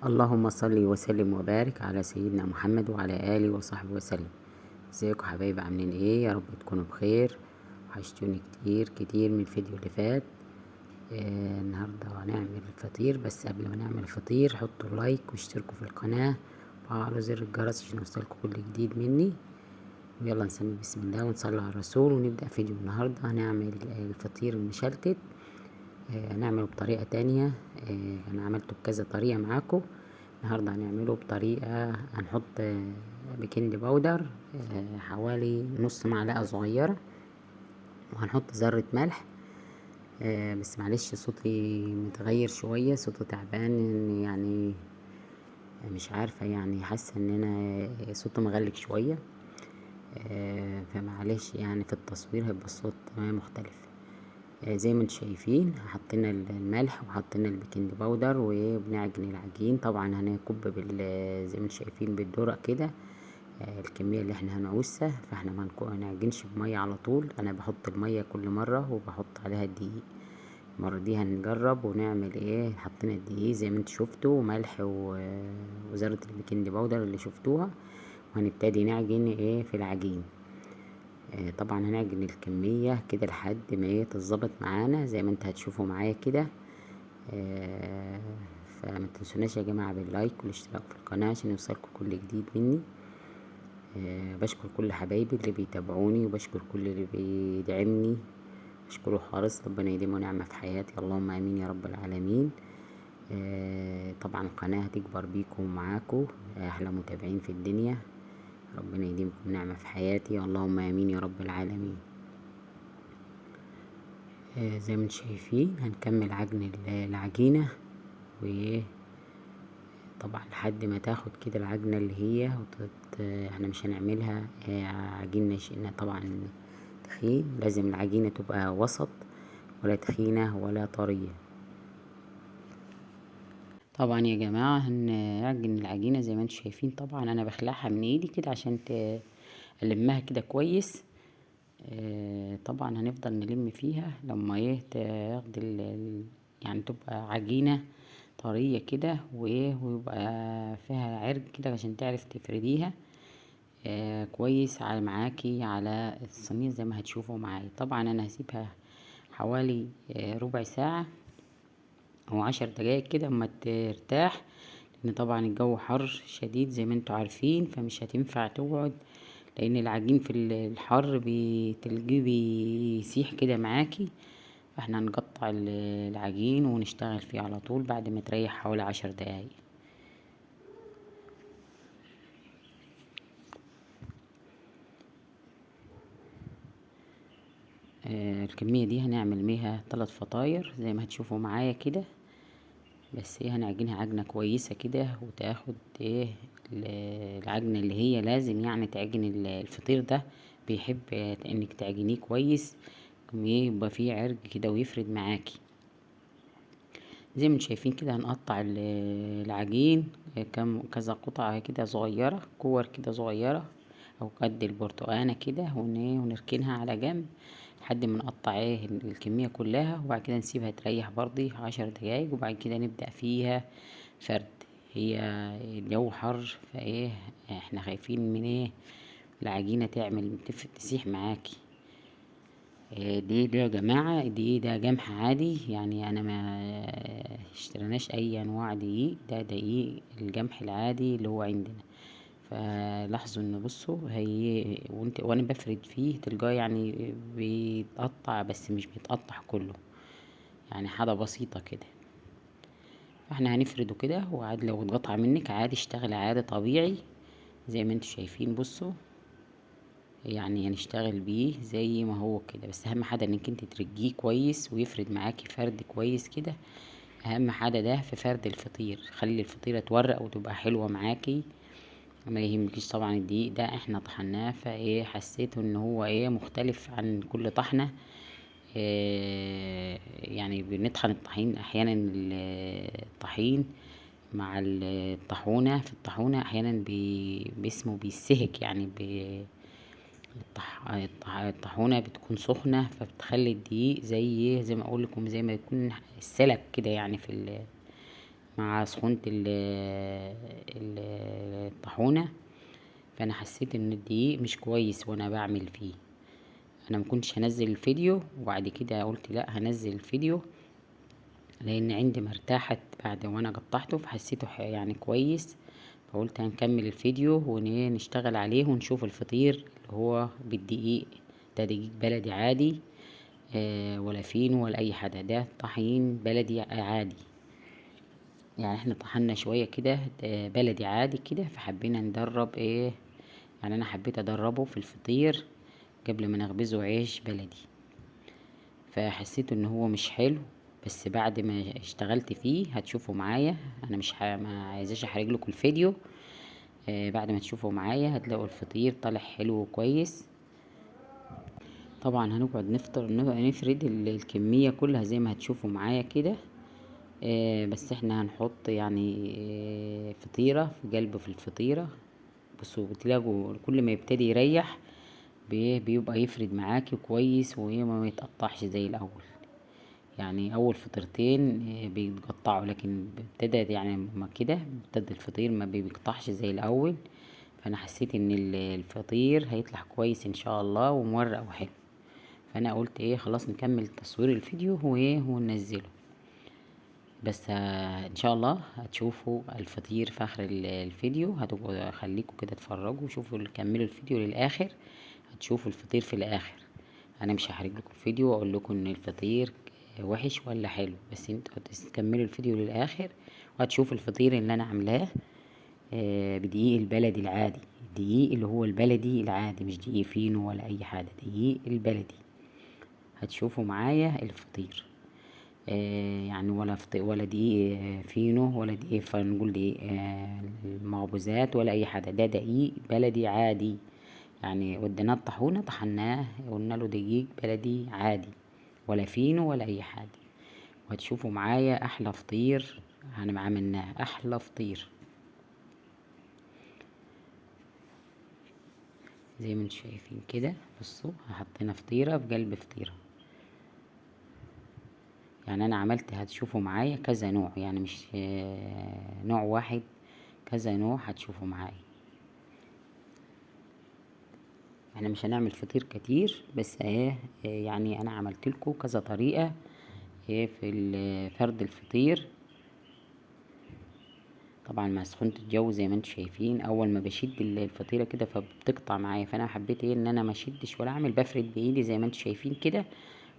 اللهم صل وسلم وبارك على سيدنا محمد وعلى آله وصحبه وسلم. ازيكم حبايبي، عاملين ايه؟ يا رب تكونوا بخير. وحشتوني كتير كتير من الفيديو اللي فات. النهاردة هنعمل الفطير، بس قبل ما نعمل الفطير حطوا لايك واشتركوا في القناة وفعلوا زر الجرس عشان يوصلكوا كل جديد مني. ويلا نسمي بسم الله ونصلي على الرسول ونبدأ فيديو. النهاردة هنعمل الفطير المشلتت. هنعمله بطريقة تانية. انا عملته بكذا طريقة معاكم. النهاردة هنعمله بطريقة هنحط بيكنج باودر حوالي نص معلقة صغيرة، وهنحط ذرة ملح. بس معلش صوتي متغير شوية، صوتي تعبان يعني، مش عارفة يعني، حاسة ان انا صوتي مغلق شوية. فمعلش يعني في التصوير هيبقى الصوت مختلف. زي ما انتم شايفين حطينا الملح وحطينا البيكنج باودر وبنعجن العجين. طبعا هنكب زي ما انتم شايفين بالدرق كده الكمية اللي احنا هنعوزها. فاحنا ما هنعجنش بمية على طول، انا بحط المية كل مرة وبحط عليها الدقيق. المرة دي هنجرب ونعمل ايه. حطينا الدقيق زي ما انتم شفتوا وملح وذرة البيكنج باودر اللي شفتوها، وهنبتدي نعجن ايه في العجين. طبعا هنعجن الكمية كده لحد ما هي تتظبط معانا زي ما انت هتشوفوا معايا كده. فما تنسوناش يا جماعة باللايك والاشتراك في القناة عشان يوصلكوا كل جديد مني. بشكر كل حبايبي اللي بيتابعوني، وبشكر كل اللي بيدعمني، بشكره خالص. ربنا يديمه نعمة في حياتي، اللهم امين يا رب العالمين. طبعا القناة هتكبر بيكم ومعاكم احلى متابعين في الدنيا. ربنا يديمكم نعمة في حياتي، اللهم امين يا رب العالمين. زي ما انتم شايفين هنكمل عجن العجينة، وايه طبعا لحد ما تاخد كده العجنة اللي هي احنا مش هنعملها عجينة طبعا تخين، لازم العجينة تبقى وسط، ولا تخينة ولا طرية. طبعا يا جماعة هنعجن العجينة زي ما انتم شايفين. طبعا انا بخلعها من ايدي كده عشان ألمها كده كويس. طبعا هنفضل نلم فيها لما ايه تاخد يعني تبقى عجينة طرية كده وايه، ويبقى فيها عرق كده عشان تعرف تفرديها كويس على معاكي على الصينية زي ما هتشوفوا معايا. طبعا انا هسيبها حوالي ربع ساعة او 10 دقايق كده اما ترتاح، لان طبعا الجو حر شديد زي ما انتوا عارفين، فمش هتنفع تقعد، لان العجين في الحر بتلقيه بيسيح كده معاكي. فاحنا هنقطع العجين ونشتغل فيه على طول بعد ما تريح حوالي 10 دقايق. الكمية دي هنعمل بيها 3 فطاير زي ما هتشوفوا معايا كده. بس ايه هنعجنها عجنة كويسة كده وتاخد ايه العجنة اللي هي لازم يعني تعجن الفطير ده، بيحب انك تعجنيه كويس يبقى فيه عرق كده ويفرد معاكي. زي ما انتم شايفين كده هنقطع العجين كذا قطعة كده صغيرة، كور كده صغيرة او قد البرتقانة كده، ونركنها على جنب لحد ما نقطع ايه الكمية كلها، وبعد كده نسيبها تريح برضي 10 دقايق، وبعد كده نبدأ فيها فرد. هي الجو حر فايه احنا خايفين من ايه العجينة تعمل تسيح معاكي. دي يا جماعة ده جمح عادي يعني، انا ما اشتريناش اي انواع دقيق، ده دقيق الجمح العادي اللي هو عندنا. فلاحظوا ان بصوا هي وانا بفرد فيه تلقاه يعني بيتقطع، بس مش بيتقطع كله، يعني حاجة بسيطة كده. فاحنا هنفرده كده، وعاد لو اتقطع منك عادي اشتغل عادي طبيعي زي ما انتوا شايفين. بصوا يعني هنشتغل بيه زي ما هو كده، بس اهم حاجه انك انت ترجيه كويس ويفرد معاكي فرد كويس كده. اهم حاجه ده في فرد الفطير، خلي الفطيره تورق وتبقى حلوه معاكي. ما يهمكيش طبعا الدقيق ده احنا طحناه، فايه حسيت ان هو ايه مختلف عن كل طحنه. يعني بنطحن الطحين احيانا، الطحين مع الطاحونه، في الطاحونه احيانا باسمه بيسهك يعني الطاحونة بتكون سخنة، فبتخلي الدقيق زي ما اقول لكم زي ما يكون السلك كده يعني في مع سخونة الطاحونة. فانا حسيت ان الدقيق مش كويس وانا بعمل فيه. انا مكنتش هنزل الفيديو، وبعد كده قلت لا هنزل الفيديو، لان عندي ما ارتاحت بعد وانا قطعته، فحسيته يعني كويس. فقلت هنكمل الفيديو ونشتغل عليه ونشوف الفطير اللي هو بالدقيق. ده دقيق بلدي عادي، ولا فينو ولا اي حاجه، ده طحين بلدي عادي. يعني احنا طحنا شويه كده بلدي عادي كده، فحبينا ندرب يعني انا حبيت ادربه في الفطير قبل ما نخبزه عيش بلدي. فحسيت ان هو مش حلو، بس بعد ما اشتغلت فيه هتشوفوا معايا. انا مش ما عايزاش احرج لكم الفيديو. بعد ما تشوفوا معايا هتلاقوا الفطير طالع حلو وكويس. طبعا هنقعد نفرد الكمية كلها زي ما هتشوفوا معايا كده. بس احنا هنحط يعني فطيرة في قلب في الفطيرة. بصوا بتلاقوا كل ما يبتدي يريح بيبقى يفرد معاكي كويس، وما يتقطعش زي الاول. يعني اول فطيرتين بيتقطعوا، لكن ابتدت يعني ما كده ابتدى الفطير ما بيقطعش زي الاول. فانا حسيت ان الفطير هيطلع كويس ان شاء الله ومورق وحلو. فانا قلت خلاص نكمل تصوير الفيديو وننزله. بس ان شاء الله هتشوفوا الفطير في اخر الفيديو. هتبقوا خليكم كده تتفرجوا وشوفوا كملوا الفيديو للاخر، هتشوفوا الفطير في الاخر. انا مش هحرج لكم الفيديو واقول لكم ان الفطير وحش ولا حلو، بس انتوا هتكملوا الفيديو للاخر وهتشوفوا الفطير اللي انا عاملاه بدقيق البلدي العادي. الدقيق اللي هو البلدي العادي، مش دقيق فينو ولا اي حاجه، دقيق البلدي. هتشوفوا معايا الفطير يعني ولا دقيق فينو ولا دقيق، فنقول دقيق المخبوزات ولا اي حاجه. ده دقيق بلدي عادي. يعني وديناه الطاحونه طحناه، قلنا له دقيق بلدي عادي، ولا فينو ولا اي حاجه. وهتشوفوا معايا احلى فطير عملناه، احلى فطير زي ما انتم شايفين كده. بصوا حطينا فطيره في قلب فطيره. يعني انا عملت هتشوفوا معايا كذا نوع، يعني مش نوع واحد، كذا نوع هتشوفوا معايا. احنا مش هنعمل فطير كتير، بس يعني انا عملت لكم كذا طريقه في فرد الفطير. طبعا مع سخونة الجو زي ما انتم شايفين، اول ما بشد الفطيره كده فبتقطع معايا. فانا حبيت ان انا ما اشدش ولا اعمل، بفرد بايدي زي ما انتم شايفين كده.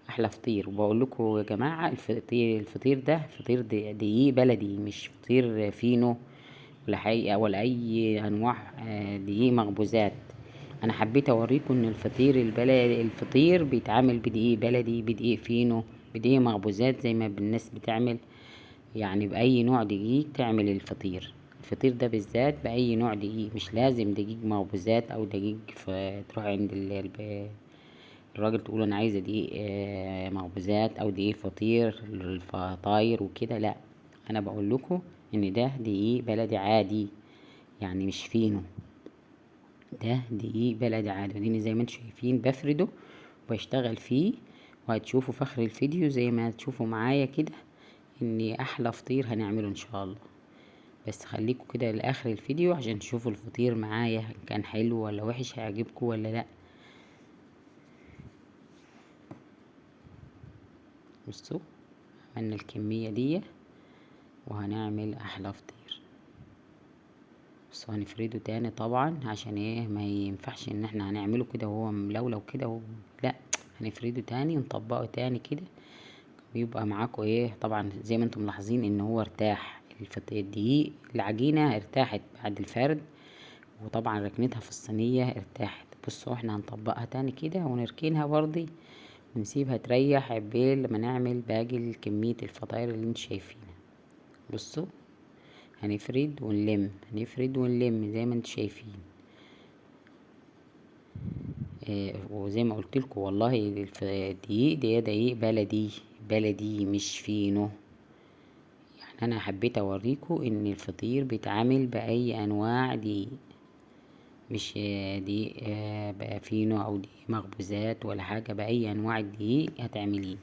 احلى فطير. وبقول لكم يا جماعه الفطير ده فطير دقيق بلدي، مش فطير فينو ولا حقيقة ولا اي انواع دقيق مخبوزات. انا حبيت اوريكم ان الفطير بيتعمل بدقيق بلدي، بدقيق فينو، بدقيق مخبوزات، زي ما الناس بتعمل. يعني باي نوع دقيق تعمل الفطير ده بالذات باي نوع دقيق، مش لازم دقيق مخبوزات او دقيق تروح عند الراجل تقول انا عايزه دقيق مخبوزات او دقيق فطير الفطاير وكده. لا، انا بقول لكم ان ده دقيق بلدي عادي، يعني مش فينو، ده دقيق بلدي عادي. وديني زي ما انتم شايفين بفرده وبشتغل فيه. وهتشوفوا في اخر الفيديو زي ما هتشوفوا معايا كده ان احلى فطير هنعمله ان شاء الله. بس خليكم كده لاخر الفيديو عشان تشوفوا الفطير معايا كان حلو ولا وحش، هيعجبكم ولا لا. بصوا عملنا الكمية دي وهنعمل احلى فطير. بس هنفرده تاني طبعا، عشان ما ينفعش ان احنا هنعمله كده وهو ملولو كده لا، هنفرده تاني ونطبقه تاني كده. بيبقى معاكم طبعا زي ما انتم ملاحظين ان هو ارتاح الدقيق، العجينة ارتاحت بعد الفرد، وطبعا ركنتها في الصينية ارتاحت. بصوا احنا هنطبقها تاني كده ونركنها برضي ونسيبها تريح عبال لما نعمل باقي كمية الفطاير اللي انتم شايفينها. بصوا هنفرد ونلم، هنفرد ونلم زي ما انتم شايفين. وزي ما قلت لكم والله الدقيق ده دقيق بلدي، بلدي مش فينو. يعني انا حبيت اوريكم ان الفطير بيتعمل باي انواع دقيق، مش دقيق بقى فينو او دقيق مخبوزات ولا حاجه، باي انواع الدقيق هتعمليه.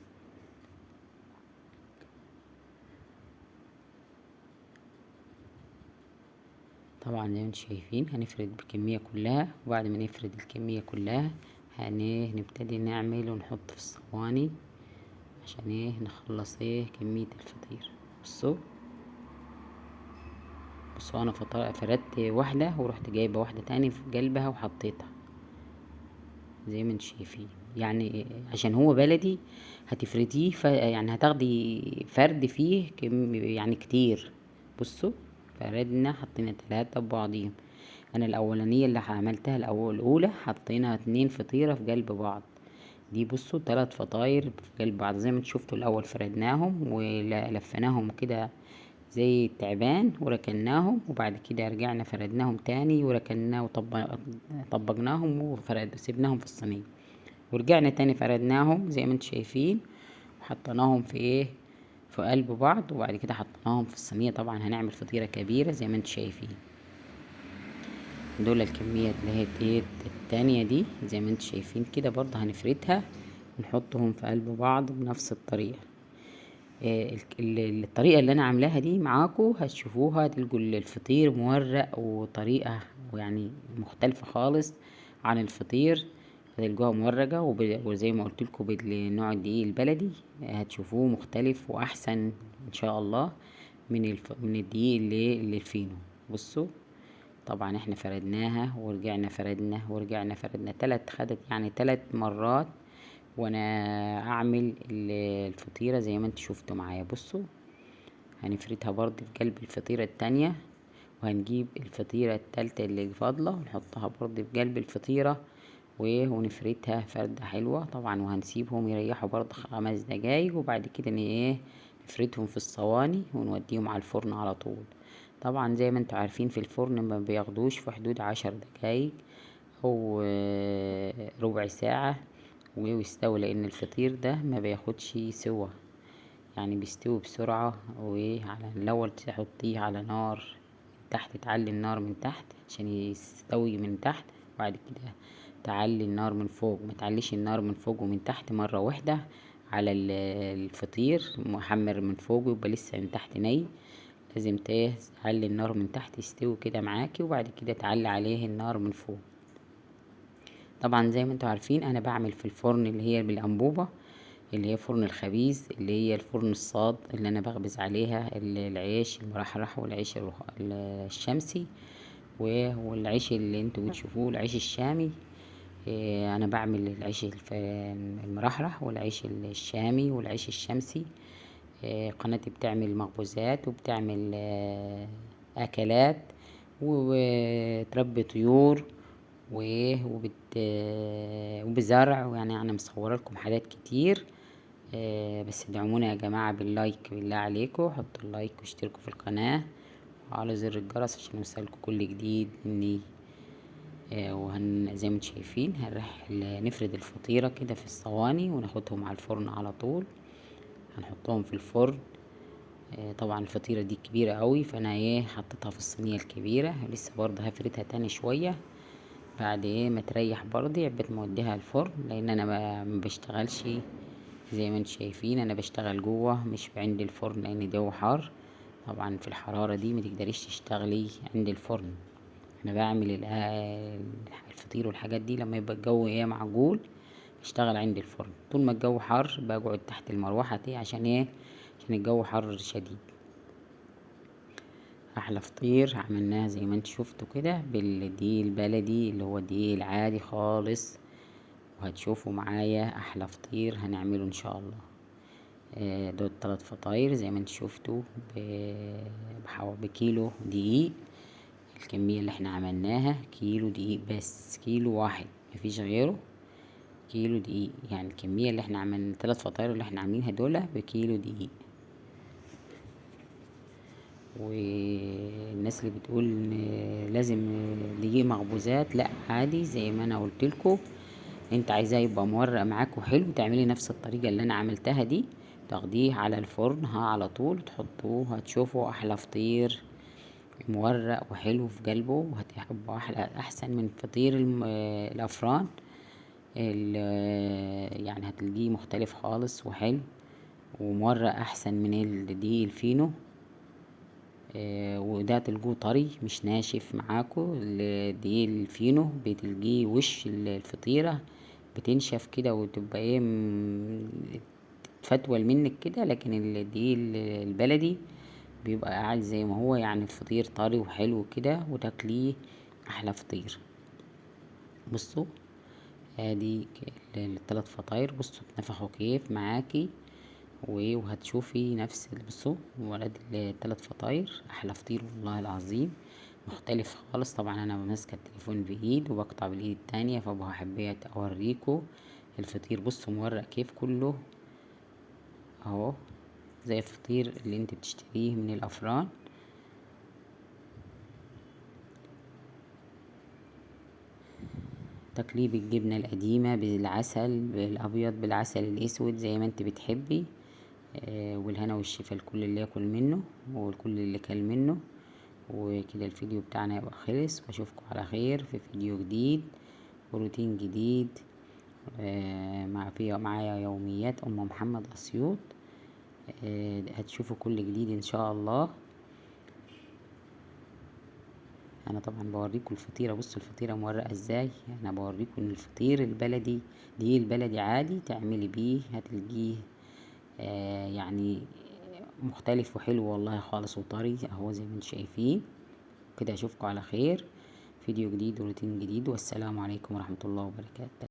طبعا زي ما انتم شايفين هنفرد الكمية كلها، وبعد ما نفرد الكمية كلها هنبتدي نعمل ونحط في الصواني عشان نخلص كمية الفطير. بصوا انا فردت واحدة ورحت جايبة واحدة تاني في قلبها وحطيتها زي ما انتم شايفين. يعني عشان هو بلدي هتفرديه يعني هتاخدي فرد فيه يعني كتير. بصوا فردنا حطينا 3 ببعضيهم. انا الاولانية اللي عملتها الاولى حطينا 2 فطيرة في قلب بعض. دي بصوا 3 فطاير في قلب بعض زي ما انتم شفتوا. الاول فردناهم ولفناهم كده زي التعبان وركناهم، وبعد كده رجعنا فردناهم تاني وركناه وطبقناهم سيبناهم في الصينية، ورجعنا تاني فردناهم زي ما انتم شايفين وحطيناهم في في قلب بعض، وبعد كده حطيناهم في الصينية. طبعا هنعمل فطيرة كبيرة زي ما انتم شايفين. دول الكمية اللي هي التانية دي زي ما انتم شايفين كده برضه هنفردها ونحطهم في قلب بعض بنفس الطريقة. الطريقة اللي انا عاملاها دي معاكم هتشوفوها تلقوا الفطير مورق وطريقة يعني مختلفة خالص عن الفطير، هتلقوها مورقة وزي ما قلت لكم بالنوع الدقيق البلدي هتشوفوه مختلف واحسن ان شاء الله من الدقيق اللي الفينو. بصوا طبعا احنا فردناها ورجعنا فردنا خدت يعني 3 مرات وانا اعمل الفطيرة زي ما انتوا شفتوا معايا. بصوا هنفردها برضه في قلب الفطيرة التانية، وهنجيب الفطيرة التالتة اللي فاضلة ونحطها برضه في قلب الفطيرة ونفردها فردة حلوة طبعا، وهنسيبهم يريحوا برضه 5 دقايق، وبعد كده نفردهم في الصواني ونوديهم على الفرن على طول. طبعا زي ما انتوا عارفين في الفرن ما بياخدوش في حدود 10 دقايق او ربع ساعة ويستوي، لان الفطير ده ما بياخدش سوا يعني بيستوي بسرعة. وعلى الاول تحطيه على نار من تحت، تعلي النار من تحت عشان يستوي من تحت، وبعد كده تعلي النار من فوق. ما تعليش النار من فوق ومن تحت مرة واحدة على الفطير محمر من فوق ويبقى لسه من تحت ني. لازم تعلي النار من تحت يستوي كده معاكي، وبعد كده تعلي عليه النار من فوق. طبعا زي ما انتوا عارفين انا بعمل في الفرن اللي هي بالانبوبة، اللي هي فرن الخبيز، اللي هي الفرن الصاج اللي انا بخبز عليها العيش المرحرح والعيش الشمسي والعيش اللي انتوا بتشوفوه العيش الشامي. انا بعمل العيش المرحرح والعيش الشامي والعيش الشمسي. قناتي بتعمل مخبوزات وبتعمل اكلات وتربي طيور وبزرع، يعني انا مصوره لكم حاجات كتير. بس ادعمونا يا جماعه باللايك، بالله عليكم حطوا اللايك واشتركوا في القناه وعلى زر الجرس عشان يوصلكم كل جديد مني. زي ما انتم شايفين نفرد الفطيره كده في الصواني وناخدهم على الفرن على طول. هنحطهم في الفرن. طبعا الفطيرة دي كبيرة قوي، فانا حطيتها في الصينية الكبيرة، لسه برضه هفردها تاني شوية بعد ما تريح برضه عبت موديها الفرن، لان انا ما بشتغلش زي ما انتم شايفين، انا بشتغل جوه مش عند الفرن لان الجو حار. طبعا في الحرارة دي ما تقدريش تشتغلي عند الفرن. انا بعمل الفطير والحاجات دي لما يبقى الجو معقول اشتغل عند الفرن. طول ما الجو حر بقعد تحت المروحة دي عشان عشان الجو حر شديد. احلى فطير عملناها زي ما انت شفتوا كده بالدقيق البلدي اللي هو الدقيق العادي خالص، وهتشوفوا معايا احلى فطير هنعمله ان شاء الله. دول 3 فطاير زي ما انت شفتوا بكيلو دقيق. الكمية اللي احنا عملناها كيلو دقيق، بس كيلو واحد مفيش غيره، كيلو دقيق. يعني الكمية اللي احنا عملنا 3 فطاير اللي احنا عاملينها دول بكيلو دقيق. والناس اللي بتقول لازم دقيق مخبوزات، لا عادي زي ما انا قلتلكوا، انت عايزاه يبقى مورق معاك وحلو تعملي نفس الطريقة اللي انا عملتها دي، تاخديه على الفرن على طول تحطوه هتشوفوا احلى فطير مورق وحلو في قلبه، وهتبقى احسن من فطير الافران. يعني هتلاقيه مختلف خالص وحلو ومورق احسن من الدقيق الفينو. وده تلقوه طري مش ناشف معاكو. الدقيق الفينو بتلقيه وش الفطيرة بتنشف كده وتبقى ايه تفتول منك كده، لكن الدقيق البلدي بيبقى قاعد زي ما هو، يعني الفطير طري وحلو كده وتاكليه احلى فطير. بصوا ادي الثلاث فطاير، بصوا اتنفخوا كيف معاكي وهتشوفي نفس بصوا ولاد الثلاث فطاير احلى فطير والله العظيم، مختلف خالص. طبعا انا ماسكه التليفون بايد وبقطع بالايد التانية، فحبيت اوريكم الفطير. بصوا مورق كيف كله اهو زي الفطير اللي انت بتشتريه من الافران. تقليب الجبنة القديمة بالعسل بالابيض بالعسل الاسود زي ما انت بتحبي. والهنا والشفا لكل اللي ياكل منه والكل اللي كل منه. وكده الفيديو بتاعنا يبقى خلص، واشوفكم على خير في فيديو جديد وروتين جديد. معايا يوميات ام محمد اسيوط. هتشوفوا كل جديد ان شاء الله. انا طبعا بوريكم الفطيره، بصوا الفطيره مورقه ازاي. انا بوريكم ان الفطير البلدي دي البلدي عادي تعملي بيه هتلقيه يعني مختلف وحلو والله خالص وطري اهو زي ما انتم شايفين كده. اشوفكم على خير فيديو جديد وروتين جديد، والسلام عليكم ورحمه الله وبركاته.